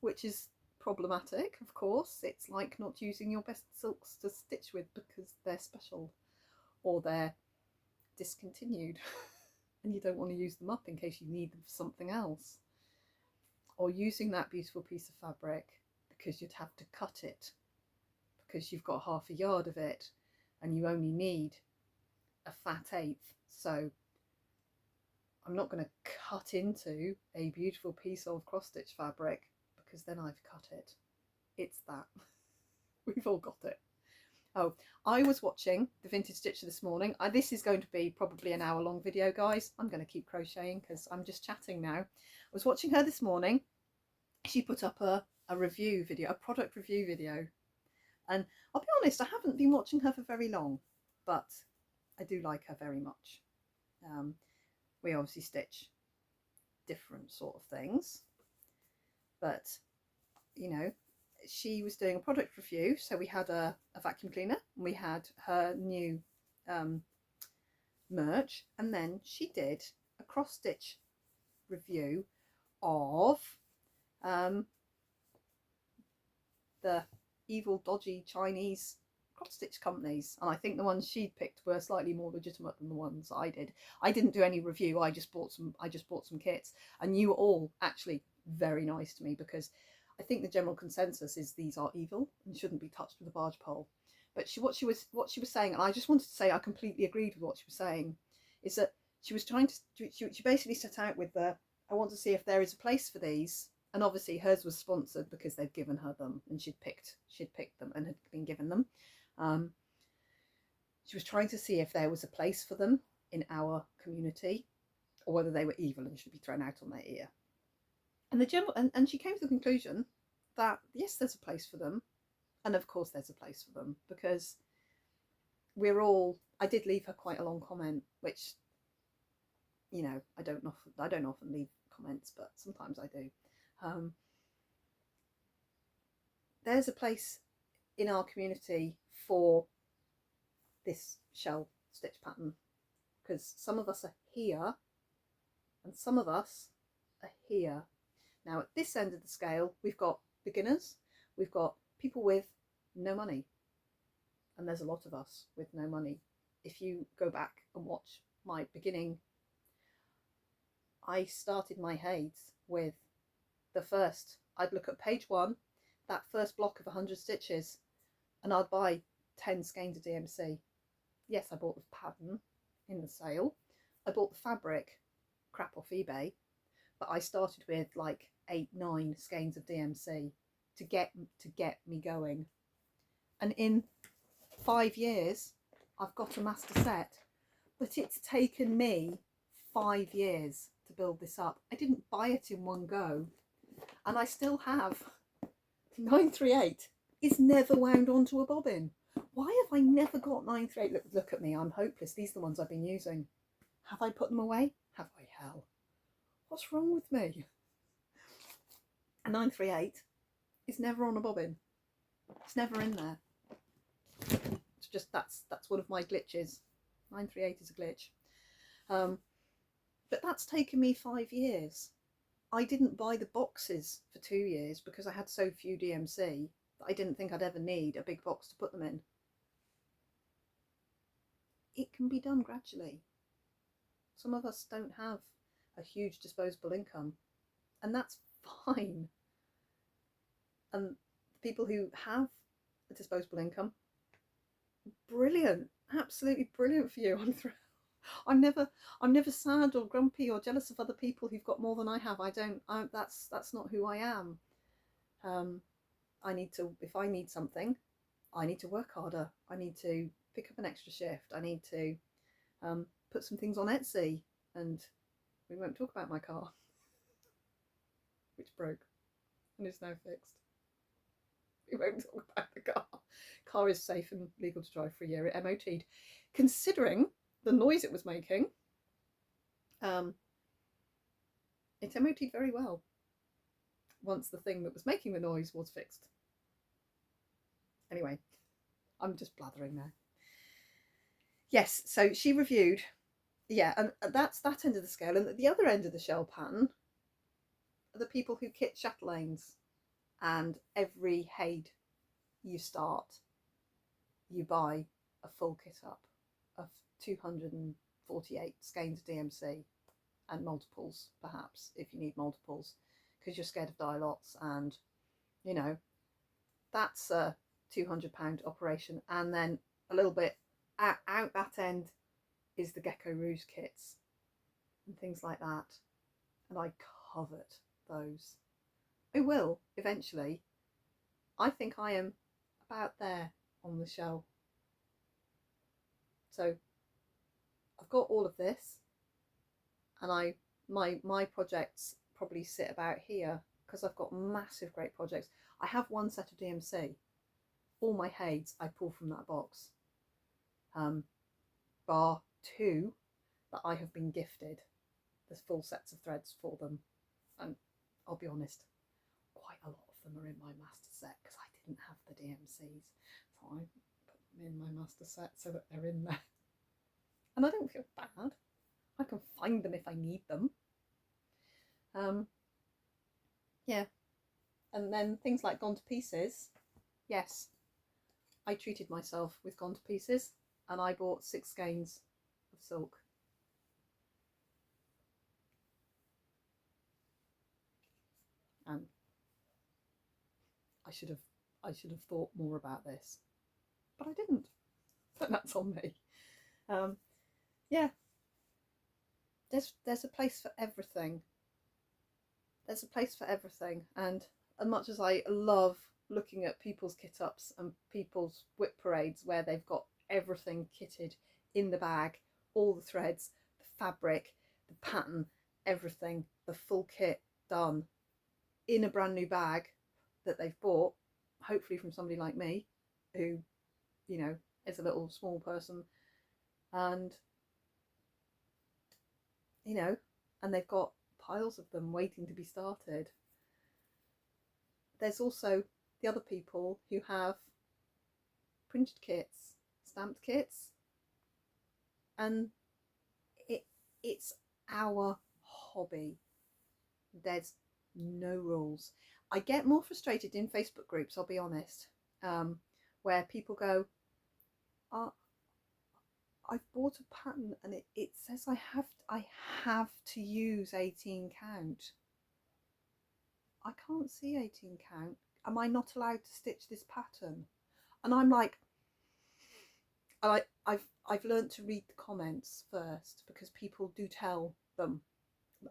which is problematic, of course. It's like not using your best silks to stitch with because they're special or they're discontinued and you don't want to use them up in case you need them for something else, or using that beautiful piece of fabric because you'd have to cut it because you've got half a yard of it and you only need a fat eighth. So I'm not going to cut into a beautiful piece of cross stitch fabric because then I've cut it. It's that. We've all got it. Oh, I was watching the Vintage Stitcher this morning. This is going to be probably an hour-long video, guys. I'm going to keep crocheting because I'm just chatting now. I was watching her this morning. She put up a review video, a product review video. And I'll be honest, I haven't been watching her for very long, but I do like her very much. We obviously stitch different sort of things, but you know, she was doing a product review. So we had a vacuum cleaner and we had her new merch, and then she did a cross stitch review of the evil dodgy Chinese cross stitch companies, and I think the ones she'd picked were slightly more legitimate than the ones I did. I didn't do any review. I just bought some kits, and you were all actually very nice to me because I think the general consensus is these are evil and shouldn't be touched with a barge pole. But what she was saying, and I just wanted to say I completely agreed with what she was saying, is that she was trying to she basically set out with the, I want to see if there is a place for these. And obviously hers was sponsored because they'd given her them and she'd picked them and had been given them. She was trying to see if there was a place for them in our community or whether they were evil and should be thrown out on their ear. And the general and she came to the conclusion that yes, there's a place for them, and of course there's a place for them because we're all. I did leave her quite a long comment, which, you know, I don't often leave comments, but sometimes I do. There's a place in our community for this shell stitch pattern because some of us are here and some of us are here. Now at this end of the scale we've got beginners, we've got people with no money, and there's a lot of us with no money. If you go back and watch my beginning, I started my Hades with the first, I'd look at page 1, that first block of 100 stitches, and I'd buy 10 skeins of DMC. Yes, I bought the pattern in the sale. I bought the fabric crap off eBay, but I started with like 8-9 skeins of DMC to get me going. And in 5 years, I've got a master set, but it's taken me 5 years to build this up. I didn't buy it in one go, and I still have 938 is never wound onto a bobbin. Why have I never got 938? Look at me, I'm hopeless. These are the ones I've been using. Have I put them away? Have I? Hell. What's wrong with me? A 938 is never on a bobbin. It's never in there. It's just, that's one of my glitches. 938 is a glitch. But that's taken me 5 years. I didn't buy the boxes for 2 years because I had so few DMC that I didn't think I'd ever need a big box to put them in. It can be done gradually. Some of us don't have a huge disposable income, and that's fine. And the people who have a disposable income, brilliant, absolutely brilliant for you. I'm never sad or grumpy or jealous of other people who've got more than I have. That's not who I am. I need to, if I need something, I need to work harder. I need to pick up an extra shift. I need to put some things on Etsy, and we won't talk about my car, which broke and is now fixed. We won't talk about the car. Car is safe and legal to drive for a year. It MOT'd. Considering the noise it was making, it MOT'd very well once the thing that was making the noise was fixed. Anyway, I'm just blathering now. Yes, so she reviewed, yeah, and that's that end of the scale. And at the other end of the shell pattern are the people who kit chatelaines, and every Haid you start, you buy a full kit up of 248 skeins of DMC and multiples, perhaps, if you need multiples, because you're scared of die lots, and you know, that's a £200 operation. And then a little bit out that end is the Gecko Rouge kits and things like that, and I covet those. I will eventually. I think I am about there on the shell. So I've got all of this, and my projects probably sit about here because I've got massive great projects. I have one set of DMC. All my Haids I pull from that box, bar 2 that I have been gifted. There's full sets of threads for them, and I'll be honest, quite a lot of them are in my master set because I didn't have the DMCs, so I put them in my master set so that they're in there, and I don't feel bad. I can find them if I need them. Yeah, and then things like Gone to Pieces. Yes, I treated myself with Gone to Pieces, and I bought 6 skeins of silk. And I should have thought more about this, but I didn't. But that's on me. Yeah, there's a place for everything. There's a place for everything, and as much as I love looking at people's kit ups and people's whip parades where they've got everything kitted in the bag, all the threads, the fabric, the pattern, everything, the full kit done in a brand new bag that they've bought, hopefully from somebody like me who, you know, is a little small person, and you know, and they've got piles of them waiting to be started. There's also the other people who have printed kits, stamped kits, and it's our hobby. There's no rules. I get more frustrated in Facebook groups, I'll be honest, where people go, I've bought a pattern and it says I have to use 18 count. I can't see 18 count. Am I not allowed to stitch this pattern? And I'm like, I've learned to read the comments first, because people do tell them.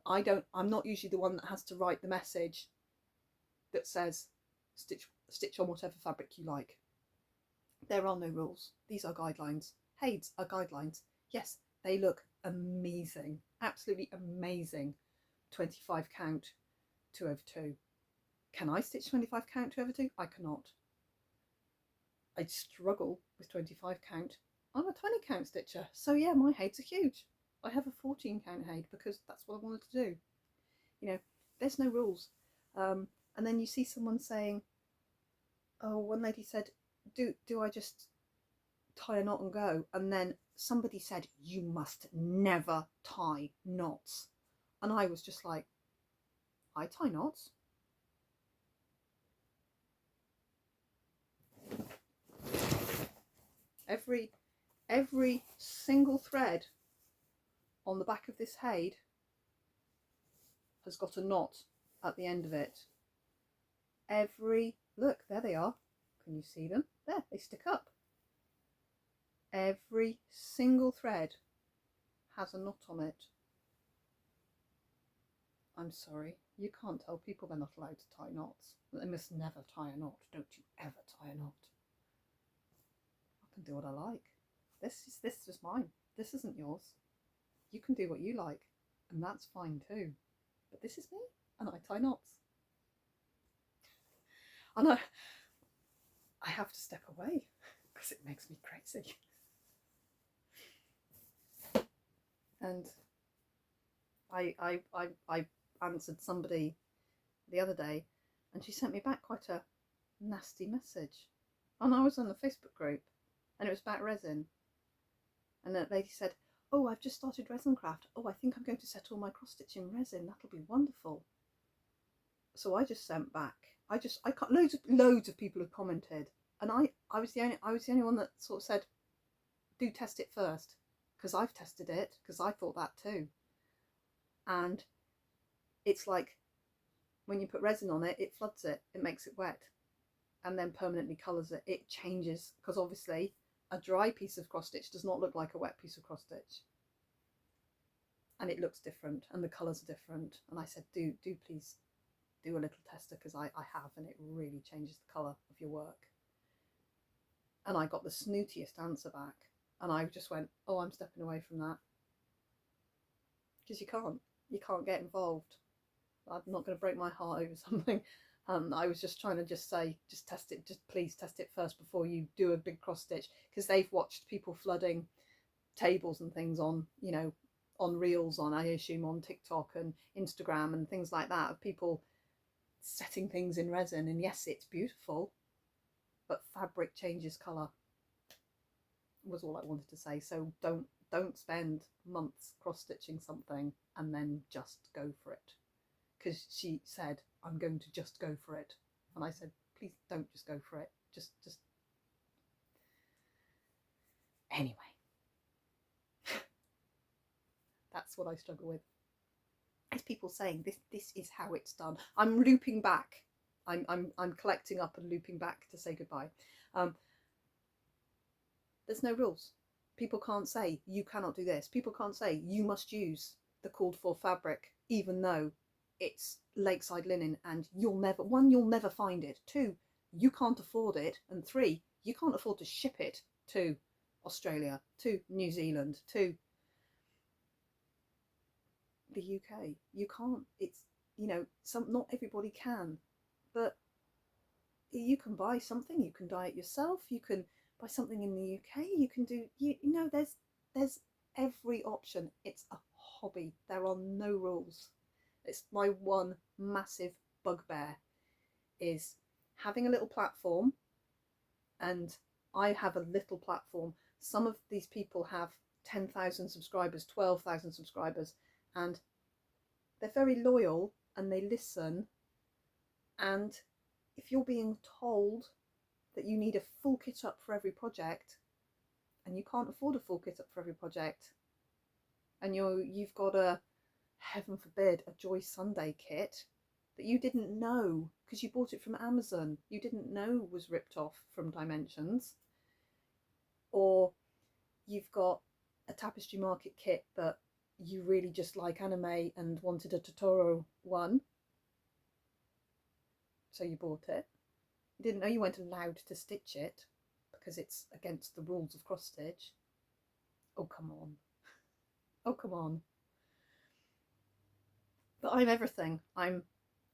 I'm not usually the one that has to write the message that says stitch on whatever fabric you like. There are no rules. These are guidelines. Haids are guidelines. Yes, they look amazing, absolutely amazing. 25 count 2/2. Can I stitch 25 count 2/2? I cannot. I struggle with 25 count. I'm a 20 count stitcher, so yeah, my Haids are huge. I have a 14 count Haid because that's what I wanted to do. You know, there's no rules. And then you see someone saying, oh, one lady said, do I just tie a knot and go? And then somebody said, you must never tie knots. And I was just like, I tie knots. Every single thread on the back of this hade has got a knot at the end of it. Look, there they are. Can you see them? There, they stick up. Every single thread has a knot on it. I'm sorry, you can't tell people they're not allowed to tie knots. They must never tie a knot. Don't you ever tie a knot. I can do what I like. This is mine. This isn't yours. You can do what you like, and that's fine too. But this is me, and I tie knots. And I have to step away because it makes me crazy. And I answered somebody the other day, and she sent me back quite a nasty message. And I was on the Facebook group, and it was about resin. And that lady said, "Oh, I've just started resin craft. Oh, I think I'm going to set all my cross stitch in resin. That'll be wonderful." So I just sent back. I got loads of people have commented, and I was the only one that sort of said, "Do test it first," because I've tested it, because I thought that too. And it's like when you put resin on it, it floods it, it makes it wet, and then permanently colours it. It changes, because obviously a dry piece of cross stitch does not look like a wet piece of cross stitch, and it looks different, and the colours are different. And I said, do please do a little tester, because I have, and it really changes the colour of your work. And I got the snootiest answer back, and I just went, "Oh, I'm stepping away from that," because you can't get involved. I'm not going to break my heart over something. I was just trying to say, just test it, just please test it first before you do a big cross stitch, because they've watched people flooding tables and things on, you know, on reels, on, I assume, on TikTok and Instagram and things like that, of people setting things in resin. And yes, it's beautiful, but fabric changes colour, was all I wanted to say. So don't spend months cross stitching something and then just go for it. Because she said, "I'm going to just go for it," and I said, "Please don't just go for it. Just anyway." That's what I struggle with. It's people saying this is how it's done. I'm looping back. I'm collecting up and looping back to say goodbye. There's no rules. People can't say you cannot do this. People can't say you must use the called for fabric, even though it's lakeside linen, and you'll never find it. 2, you can't afford it, and 3, you can't afford to ship it to Australia, to New Zealand, to the UK. You can't. It's, you know, not everybody can, but you can buy something. You can dye it yourself. You can buy something in the UK. You can do, you know, there's every option. It's a hobby. There are no rules. It's my one massive bugbear, is having a little platform, and I have a little platform. Some of these people have 10,000 subscribers, 12,000 subscribers, and they're very loyal and they listen. And if you're being told that you need a full kit up for every project, and you can't afford a full kit up for every project, and you've got a, heaven forbid, a Joy Sunday kit that you didn't know because you bought it from Amazon, you didn't know was ripped off from Dimensions, or you've got a Tapestry Market kit that you really just like anime and wanted a Totoro one, so you bought it. You didn't know you weren't allowed to stitch it because it's against the rules of cross stitch. Oh, come on. Oh, come on. But I'm everything. I'm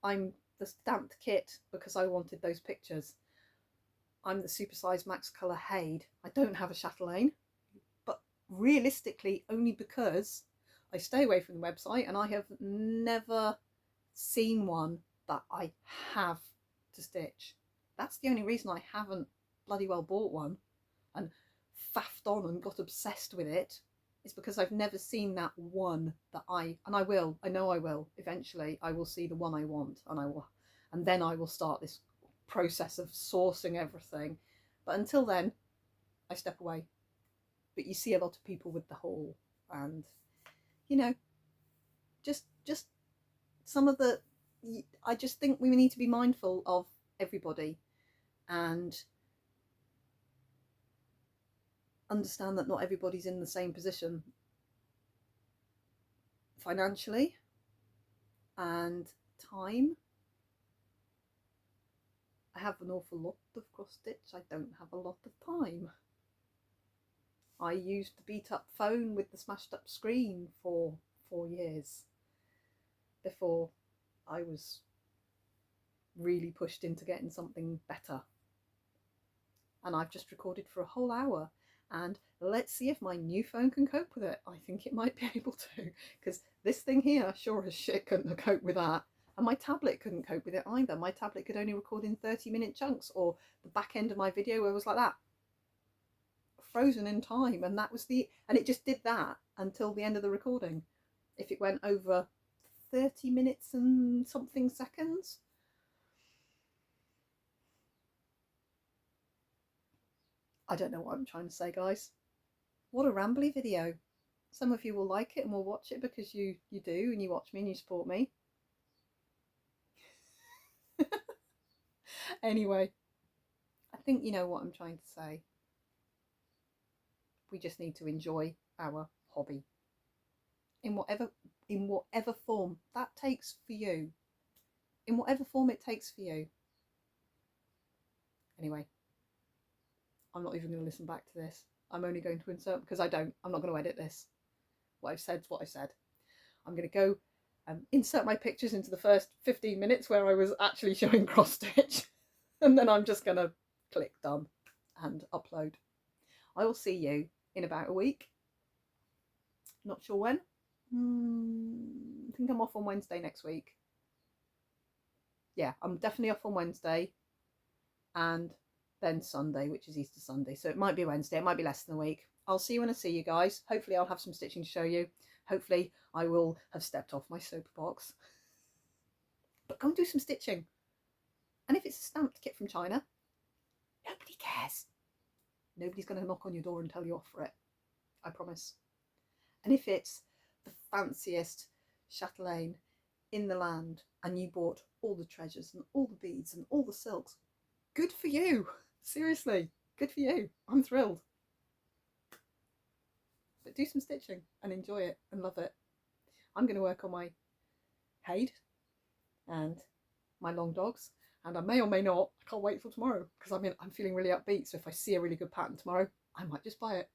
the stamped kit because I wanted those pictures. I'm the supersized Max Colour Hade. I don't have a chatelaine, but realistically only because I stay away from the website, and I have never seen one that I have to stitch. That's the only reason I haven't bloody well bought one and faffed on and got obsessed with it, It's because I've never seen that one that I know I will, eventually I will see the one I want, and then I will start this process of sourcing everything. But until then, I step away. But you see a lot of people with the haul, and you know, just some of the, I just think we need to be mindful of everybody and understand that not everybody's in the same position financially and time. I have an awful lot of cross stitch. I don't have a lot of time. I used the beat up phone with the smashed up screen for 4 years before I was really pushed into getting something better. And I've just recorded for a whole hour, and let's see if my new phone can cope with it. I think it might be able to, because this thing here sure as shit couldn't have coped with that. And my tablet couldn't cope with it either. My tablet could only record in 30-minute chunks, or the back end of my video where it was like that, frozen in time. And that was and it just did that until the end of the recording. If it went over 30 minutes and something seconds, I don't know what I'm trying to say, guys. What a rambly video. Some of you will like it and will watch it because you do, and you watch me and you support me. Anyway, I think you know what I'm trying to say. We just need to enjoy our hobby in whatever form that takes for you. In whatever form it takes for you. Anyway, I'm not even going to listen back to this. I'm only going to insert, because I'm not going to edit this. What I've said is what I said. I'm going to go insert my pictures into the first 15 minutes where I was actually showing cross stitch, and then I'm just going to click done and upload. I will see you in about a week. Not sure when. I think I'm off on Wednesday next week. Yeah, I'm definitely off on Wednesday, and then Sunday, which is Easter Sunday. So it might be Wednesday, it might be less than a week. I'll see you when I see you guys. Hopefully I'll have some stitching to show you. Hopefully I will have stepped off my soapbox. But go and do some stitching. And if it's a stamped kit from China, nobody cares. Nobody's going to knock on your door and tell you off for it. I promise. And if it's the fanciest chatelaine in the land and you bought all the treasures and all the beads and all the silks, good for you. Seriously, good for you. I'm thrilled. But do some stitching and enjoy it and love it. I'm going to work on my Haid and my long dogs, and I may or may not, I can't wait till tomorrow, because I'm feeling really upbeat. So if I see a really good pattern tomorrow, I might just buy it.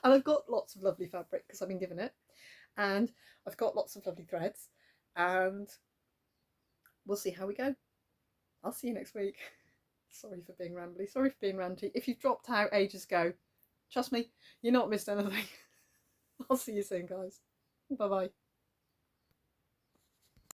And I've got lots of lovely fabric because I've been given it, and I've got lots of lovely threads, and we'll see how we go. I'll see you next week. Sorry for being rambly, sorry for being ranty. If you've dropped out ages ago, trust me, you're not missed anything. I'll see you soon, guys. Bye bye.